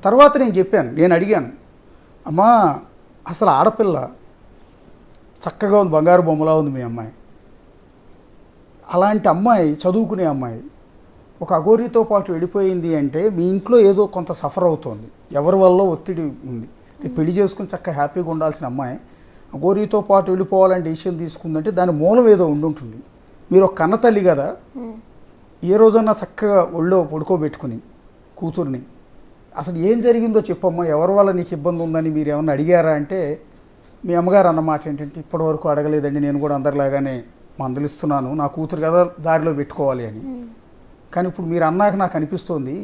తర్వాత నేను అడిగాను, అమ్మా అసలు ఆడపిల్ల చక్కగా ఉంది, బంగారు బొమ్మలా ఉంది మీ అమ్మాయి, అలాంటి అమ్మాయి చదువుకునే అమ్మాయి ఒక అఘోరితో పాటు వెళ్ళిపోయింది అంటే మీ ఇంట్లో ఏదో కొంత సఫర్ అవుతోంది, ఎవరి వల్ల ఒత్తిడి ఉంది, పెళ్లి చేసుకుని చక్కగా హ్యాపీగా ఉండాల్సిన అమ్మాయి అఘోరితో పాటు వెళ్ళిపోవాలని డెసిషన్ తీసుకుందంటే దాని మూలం ఏదో ఉండుంటుంది. మీరు ఒక కన్న తల్లి కదా, ఏ రోజన్నా చక్కగా ఒళ్ళో పడుకోబెట్టుకుని కూతుర్ని అసలు ఏం జరిగిందో చెప్పమ్మా, ఎవరి వల్ల నీకు ఇబ్బంది ఉందని మీరు ఏమన్నా అడిగారా అంటే మీ అమ్మగారు అన్నమాట ఏంటంటే ఇప్పటివరకు అడగలేదండి, నేను కూడా అందరిలాగానే మందలిస్తున్నాను, నా కూతురు కదా దారిలో పెట్టుకోవాలి అని. కానీ ఇప్పుడు మీరు అన్నాక నాకు అనిపిస్తోంది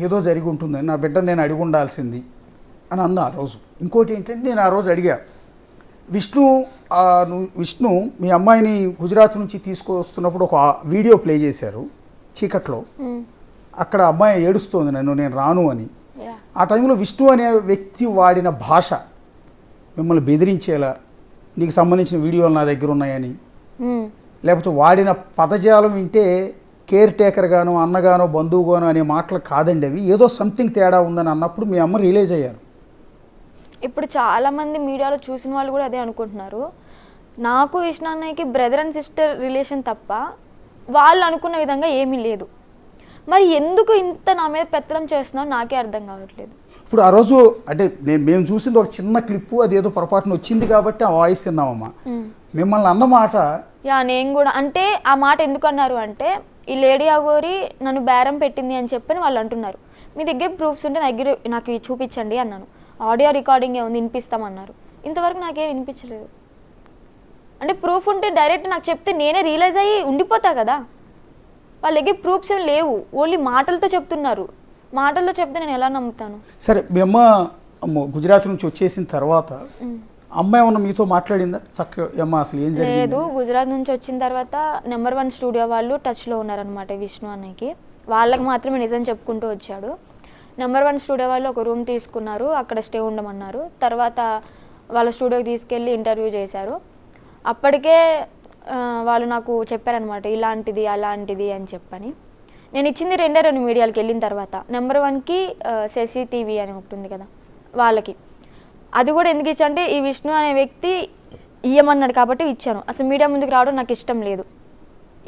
ఏదో జరిగి ఉంటుందని, నా బిడ్డను నేను అడిగి ఉండాల్సింది అని అందా ఆ రోజు. ఇంకోటి ఏంటంటే నేను ఆ రోజు అడిగా, విష్ణు మీ అమ్మాయిని గుజరాత్ నుంచి తీసుకొస్తున్నప్పుడు ఒక వీడియో ప్లే చేశారు చీకట్లో, అక్కడ అమ్మాయి ఏడుస్తోంది నేను రాను అని. ఆ టైంలో విష్ణు అనే వ్యక్తి వాడిన భాష మిమ్మల్ని బెదిరించేలా, నీకు సంబంధించిన వీడియోలు నా దగ్గర ఉన్నాయని, లేకపోతే వాడిన పదజాలం వింటే కేర్ టేకర్గానో అన్నగానో బంధువుగానో అనే మాటలు కాదండి అవి, ఏదో సంథింగ్ తేడా ఉందని అన్నప్పుడు మీ అమ్మ రియలైజ్ అయ్యారు. ఇప్పుడు చాలామంది మీడియాలో చూసిన వాళ్ళు కూడా అదే అనుకుంటున్నారు, నాకు విష్ణు అన్నయ్యకి బ్రదర్ అండ్ సిస్టర్ రిలేషన్ తప్ప వాళ్ళు అనుకున్న విధంగా ఏమీ లేదు. మరి ఎందుకు ఇంత నా మీద పెత్తనం చేస్తున్నావు నాకే అర్థం కావట్లేదు. ఇప్పుడు ఆ రోజు అంటే మేము చూసింది ఒక చిన్న క్లిప్పు, అది ఏదో పొరపాటున వచ్చింది కాబట్టి ఆ వాయిస్ తిన్నామమ్మా. మిమ్మల్ని అన్నమాట నేను కూడా అంటే ఆ మాట ఎందుకు అన్నారు అంటే, ఈ లేడీ అఘోరి నన్ను బేరం పెట్టింది అని చెప్పని వాళ్ళు అంటున్నారు. మీ దగ్గర ప్రూఫ్స్ ఉంటే నాకు చూపించండి అన్నాను. ఆడియో రికార్డింగ్ ఏముంది వినిపిస్తామన్నారు, ఇంతవరకు నాకేం వినిపించలేదు. అంటే ప్రూఫ్ ఉంటే డైరెక్ట్ నాకు చెప్తే నేనే రియలైజ్ అయ్యి ఉండిపోతా కదా. వాళ్ళ దగ్గర ప్రూఫ్స్ ఏం లేవు, ఓన్లీ మాటలతో చెప్తున్నారు. మాటల్లో చెప్తే నేను ఎలా నమ్ముతాను? సరే, మీ అమ్మ గుజరాత్ నుంచి వచ్చేసిన తర్వాత అమ్మ ఏమన్నా మీతో మాట్లాడిందా? చక్కగా అమ్మ అసలు ఏం జరిగింది? లేదు, గుజరాత్ నుంచి వచ్చిన తర్వాత నెంబర్ 1 స్టూడియో వాళ్ళు టచ్లో ఉన్నారనమాట విష్ణు అన్నయ్యకి. వాళ్ళకి మాత్రమే నిజం చెప్పుకుంటూ వచ్చాడు. నెంబర్ 1 స్టూడియో వాళ్ళు ఒక రూమ్ తీసుకున్నారు, అక్కడ స్టే ఉండమన్నారు. తర్వాత వాళ్ళ స్టూడియోకి తీసుకెళ్ళి ఇంటర్వ్యూ చేశారు. అప్పటికే వాళ్ళు నాకు చెప్పారనమాట, ఇలాంటిది అలాంటిది అని చెప్పని. నేను ఇచ్చింది 2 మీడియాలకు వెళ్ళిన తర్వాత నెంబర్ 1కి శశి టీవీ అని ఒకటి ఉంది కదా వాళ్ళకి. అది కూడా ఎందుకు ఇచ్చా అంటే ఈ విష్ణు అనే వ్యక్తి ఇయ్యమన్నాడు కాబట్టి ఇచ్చాను. అసలు మీడియా ముందుకు రావడం నాకు ఇష్టం లేదు.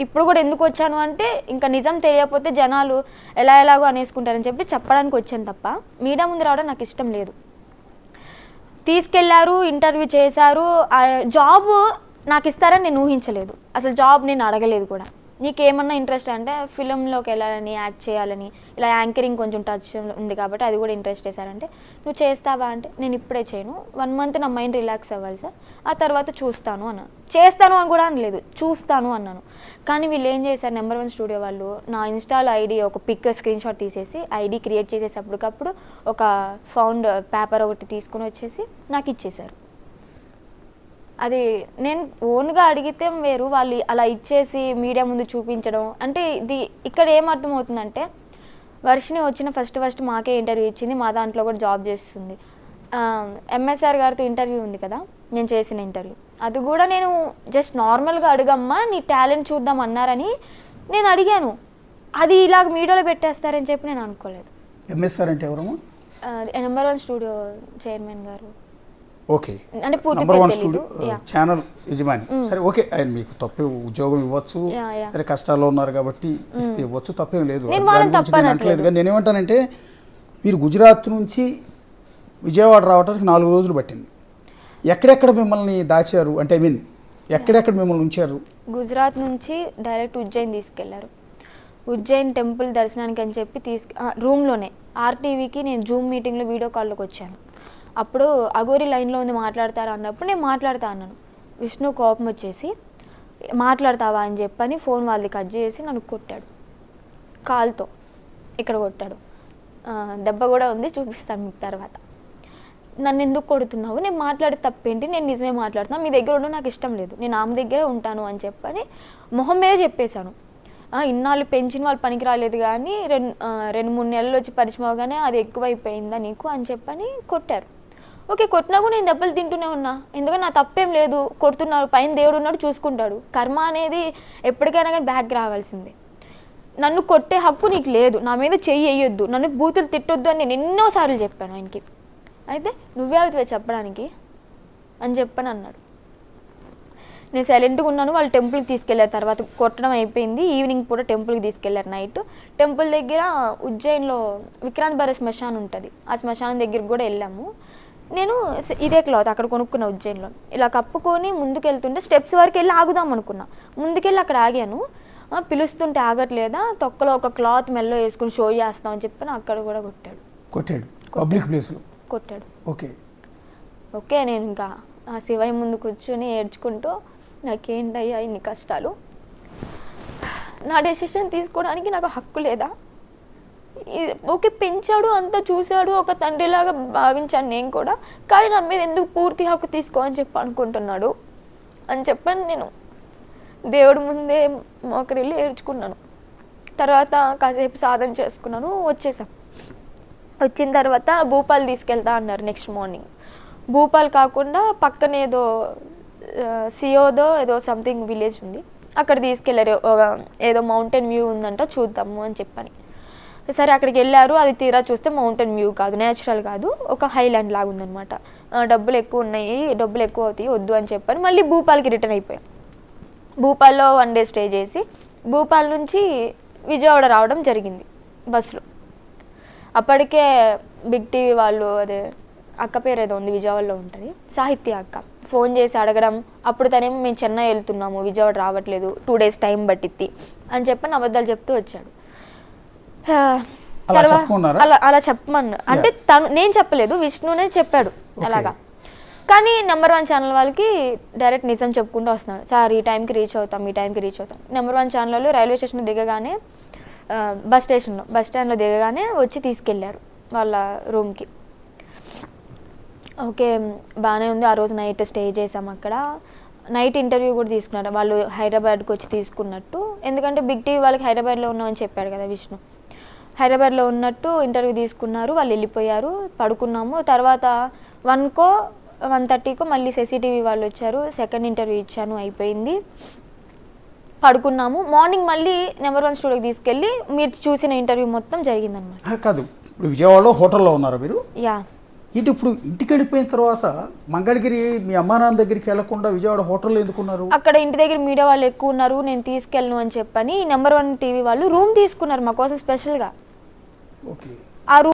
ఇప్పుడు కూడా ఎందుకు వచ్చాను అంటే ఇంకా నిజం తెలియకపోతే జనాలు ఎలాగో అనేసుకుంటారని చెప్పి చెప్పడానికి వచ్చాను తప్ప మీడియా ముందు రావడం నాకు ఇష్టం లేదు. తీసుకెళ్లారు, ఇంటర్వ్యూ చేశారు. జాబ్ నాకు ఇస్తారని నేను ఊహించలేదు, అసలు జాబ్ నేను అడగలేదు కూడా. నీకేమన్నా ఇంట్రెస్ట్ అంటే ఫిలింలోకి వెళ్ళాలని, యాక్ట్ చేయాలని, ఇలా యాంకరింగ్ కొంచెం టచ్ ఉంది కాబట్టి అది కూడా ఇంట్రెస్ట్ చేశారంటే నువ్వు చేస్తావా అంటే నేను ఇప్పుడే చేయను, 1 మంత్ నా మైండ్ రిలాక్స్ అవ్వాలి సార్, ఆ తర్వాత చూస్తాను అన్నాను. చేస్తాను అని కూడా అనలేదు, చూస్తాను అన్నాను. కానీ వీళ్ళు ఏం చేశారు, నెంబర్ 1 స్టూడియో వాళ్ళు నా ఇన్స్టాల్ ఐడి ఒక పిక్ స్క్రీన్ షాట్ తీసేసి ఐడి క్రియేట్ చేసేసి అప్పటికప్పుడు ఒక ఫౌండ్ పేపర్ ఒకటి తీసుకుని వచ్చేసి నాకు ఇచ్చేశారు. అది నేను ఓన్గా అడిగితే వేరు, వాళ్ళు అలా ఇచ్చేసి మీడియా ముందు చూపించడం అంటే ఇది ఇక్కడ ఏమర్థమవుతుందంటే వర్షిని వచ్చిన ఫస్ట్ మాకే ఇంటర్వ్యూ ఇచ్చింది, మా దాంట్లో కూడా జాబ్ చేస్తుంది. ఎంఎస్ఆర్ గారితో ఇంటర్వ్యూ ఉంది కదా, నేను చేసిన ఇంటర్వ్యూ అది కూడా నేను జస్ట్ నార్మల్గా అడుగమ్మా నీ టాలెంట్ చూద్దాం అన్నారని నేను అడిగాను. అది ఇలాగ మీడియాలో పెట్టేస్తారని చెప్పి నేను అనుకోలేదు. ఎంఎస్ఆర్ అంటే ఎవరమ్మా? నెంబర్ 1 స్టూడియో చైర్మన్ గారు. ఓకే, అంటే నెంబర్ 1 స్టూడియో ఛానల్ యజమాని. సరే, ఓకే, ఆయన మీకు తప్పే ఉద్యోగం ఇవ్వచ్చు, సరే కష్టాల్లో ఉన్నారు కాబట్టి ఇస్తే ఇవ్వచ్చు, తప్పేం లేదు, అంటలేదు. కానీ నేనేమంటానంటే మీరు గుజరాత్ నుంచి విజయవాడ రావడానికి 4 రోజులు పట్టింది. ఎక్కడెక్కడ మిమ్మల్ని దాచారు అంటే ఎక్కడెక్కడ మిమ్మల్ని ఉంచారు? గుజరాత్ నుంచి డైరెక్ట్ ఉజ్జయిన్ తీసుకెళ్లారు. ఉజ్జయిన్ టెంపుల్ దర్శనానికి అని చెప్పి రూమ్లోనే ఆర్టీవీకి నేను జూమ్ మీటింగ్లో వీడియో కాల్లోకి వచ్చాను. అప్పుడు అఘోరి లైన్లో ఉంది మాట్లాడతారా అన్నప్పుడు నేను మాట్లాడతా అన్నాను. విష్ణు కోపం వచ్చేసి మాట్లాడతావా అని చెప్పని ఫోన్ వాళ్ళది కట్ చేసి నన్ను కొట్టాడు, కాల్తో ఇక్కడ కొట్టాడు. దెబ్బ కూడా ఉంది, చూపిస్తాను మీకు తర్వాత. నన్ను ఎందుకు కొడుతున్నావు, నేను మాట్లాడే తప్పేంటి, నేను నిజమే మాట్లాడుతున్నాను, మీ దగ్గర ఉండడం నాకు ఇష్టం లేదు, నేను ఆమె దగ్గరే ఉంటాను అని చెప్పని మొహం మీద చెప్పేశాను. ఇన్నాళ్ళు పెంచిన వాళ్ళు పనికి రాలేదు కానీ 2-3 నెలలు వచ్చి పరిచయం అవగానే అది ఎక్కువైపోయిందా నీకు అని చెప్పని కొట్టారు. ఓకే, కొట్టినా కూడా నేను దెబ్బలు తింటూనే ఉన్నా, ఎందుకంటే నా తప్పేం లేదు. కొడుతున్నారు, పైన దేవుడు ఉన్నాడు చూసుకుంటాడు, కర్మ అనేది ఎప్పటికైనా కానీ బ్యాక్ రావాల్సిందే. నన్ను కొట్టే హక్కు నీకు లేదు, నా మీద చెయ్యి వేయొద్దు, నన్ను బూతులు తిట్టొద్దు అని నేను ఎన్నోసార్లు చెప్పాను ఆయనకి. అయితే నువ్వే అవుతావే చెప్పడానికి అని చెప్పని అన్నాడు. నేను సైలెంట్గా ఉన్నాను. వాళ్ళు టెంపుల్కి తీసుకెళ్లారు. తర్వాత కొట్టడం అయిపోయింది. ఈవినింగ్ పూట టెంపుల్కి తీసుకెళ్లారు. నైట్ టెంపుల్ దగ్గర ఉజ్జయిన్లో విక్రాంత్ బరే శ్మశానం ఉంటుంది. ఆ శ్మశానం దగ్గరికి కూడా వెళ్ళాము. నేను ఇదే క్లాత్ అక్కడ కొనుక్కున్నా ఉజ్జయిన్లో. ఇలా కప్పుకొని ముందుకు వెళ్తుంటే స్టెప్స్ వరకు వెళ్ళి ఆగుదాం అనుకున్నా. ముందుకెళ్ళి అక్కడ ఆగాను. పిలుస్తుంటే ఆగట్లేదా, తొక్కలో ఒక క్లాత్ మెల్లో వేసుకుని షో చేస్తామని చెప్పి అక్కడ కూడా కొట్టాడు. పబ్లిక్ ప్లేస్లో కొట్టాడు. ఓకే నేను ఇంకా ఆ శివయ్య ముందు కూర్చొని ఏడ్చుకుంటూ నాకేంటయ్యా ఇన్ని కష్టాలు, నా డెసిషన్ తీసుకోవడానికి నాకు హక్కు లేదా, ఓకే పెంచాడు అంతా చూశాడు, ఒక తండ్రిలాగా భావించాను నేను కూడా, కానీ నా మీద ఎందుకు పూర్తి హక్కు తీసుకో అని చెప్పి అనుకుంటున్నాడు అని చెప్పని నేను దేవుడి ముందే మోకరిల్లి ఏడ్చుకున్నాను. తర్వాత కాసేపు సాధన చేసుకున్నాను, వచ్చేసాం. వచ్చిన తర్వాత భూపాల్ తీసుకెళ్తా అన్నారు నెక్స్ట్ మార్నింగ్. భూపాల్ కాకుండా పక్కన సియోదో ఏదో సంథింగ్ విలేజ్ ఉంది, అక్కడ తీసుకెళ్ళారు. ఏదో మౌంటైన్ వ్యూ ఉందంట, చూద్దాము అని చెప్పని. సరే అక్కడికి వెళ్ళారు. అది తీరా చూస్తే మౌంటైన్ వ్యూ కాదు, న్యాచురల్ కాదు, ఒక హైలాండ్ లాగా ఉందన్నమాట. డబ్బులు ఎక్కువ ఉన్నాయి, డబ్బులు ఎక్కువ అవుతాయి, వద్దు అని చెప్పని మళ్ళీ భూపాల్కి రిటర్న్ అయిపోయాం. భూపాల్లో 1 డే స్టే చేసి భూపాల్ నుంచి విజయవాడ రావడం జరిగింది బస్సులో. అప్పటికే బిగ్ టీవీ వాళ్ళు, అదే అక్క పేరు ఏదో ఉంది విజయవాడలో ఉంటుంది, సాహిత్య అక్క, ఫోన్ చేసి అడగడం. అప్పుడు తనేమో మేము చెన్నై వెళ్తున్నాము, విజయవాడ రావట్లేదు, 2 days టైం పట్టిద్ది అని చెప్పని అబద్ధాలు చెప్తూ వచ్చాడు. అలా చెప్పమన్నా అంటే నేను చెప్పలేదు, విష్ణునే చెప్పాడు అలాగా. కానీ నెంబర్ 1 ఛానల్ వాళ్ళకి డైరెక్ట్ నిజం చెప్పుకుంటూ వస్తున్నాడు. సార్ ఈ టైంకి రీచ్ అవుతాం, ఈ టైంకి రీచ్ అవుతాం. నెంబర్ 1 ఛానల్ వాళ్ళు రైల్వే స్టేషన్ దిగగానే, బస్ స్టాండ్లో దిగగానే వచ్చి తీసుకెళ్లారు వాళ్ళ రూమ్కి. ఓకే బాగానే ఉంది. ఆ రోజు నైట్ స్టే చేసాం అక్కడ. నైట్ ఇంటర్వ్యూ కూడా తీసుకున్నారు వాళ్ళు, హైదరాబాద్కి వచ్చి తీసుకున్నట్టు. ఎందుకంటే బిగ్ టీవీ వాళ్ళకి హైదరాబాద్లో ఉన్నామని చెప్పాడు కదా విష్ణు, హైదరాబాద్లో ఉన్నట్టు ఇంటర్వ్యూ తీసుకున్నారు. వాళ్ళు వెళ్ళిపోయారు, పడుకున్నాము. తర్వాత 1కో 1:30కో మళ్ళీ సిసిటీవీ వాళ్ళు వచ్చారు, సెకండ్ ఇంటర్వ్యూ ఇచ్చాను, అయిపోయింది, పడుకున్నాము. మార్నింగ్ మళ్ళీ నెంబర్ 1 స్టూడియోకి తీసుకెళ్ళి మీరు చూసిన ఇంటర్వ్యూ మొత్తం జరిగిందనమాట. కాదు, ఇప్పుడు విజయవాడలో హోటల్లో ఉన్నారా మీరు? యా. ఇటు ఇప్పుడు ఇంటికి వెళ్ళిపోయిన తర్వాత మంగళగిరి మీ అమ్మా నాన్న దగ్గరికి వెళ్లకుండా విజయవాడ హోటల్లో ఎందుకున్నారు? అక్కడ ఇంటి దగ్గర మీడియా వాళ్ళు ఎక్కువ ఉన్నారు, నేను తీసుకెళ్ళను అని చెప్పని నెంబర్ 1 టీవీ వాళ్ళు రూమ్ తీసుకున్నారు మా కోసం స్పెషల్గా. ఓకే. ఆ రూమ్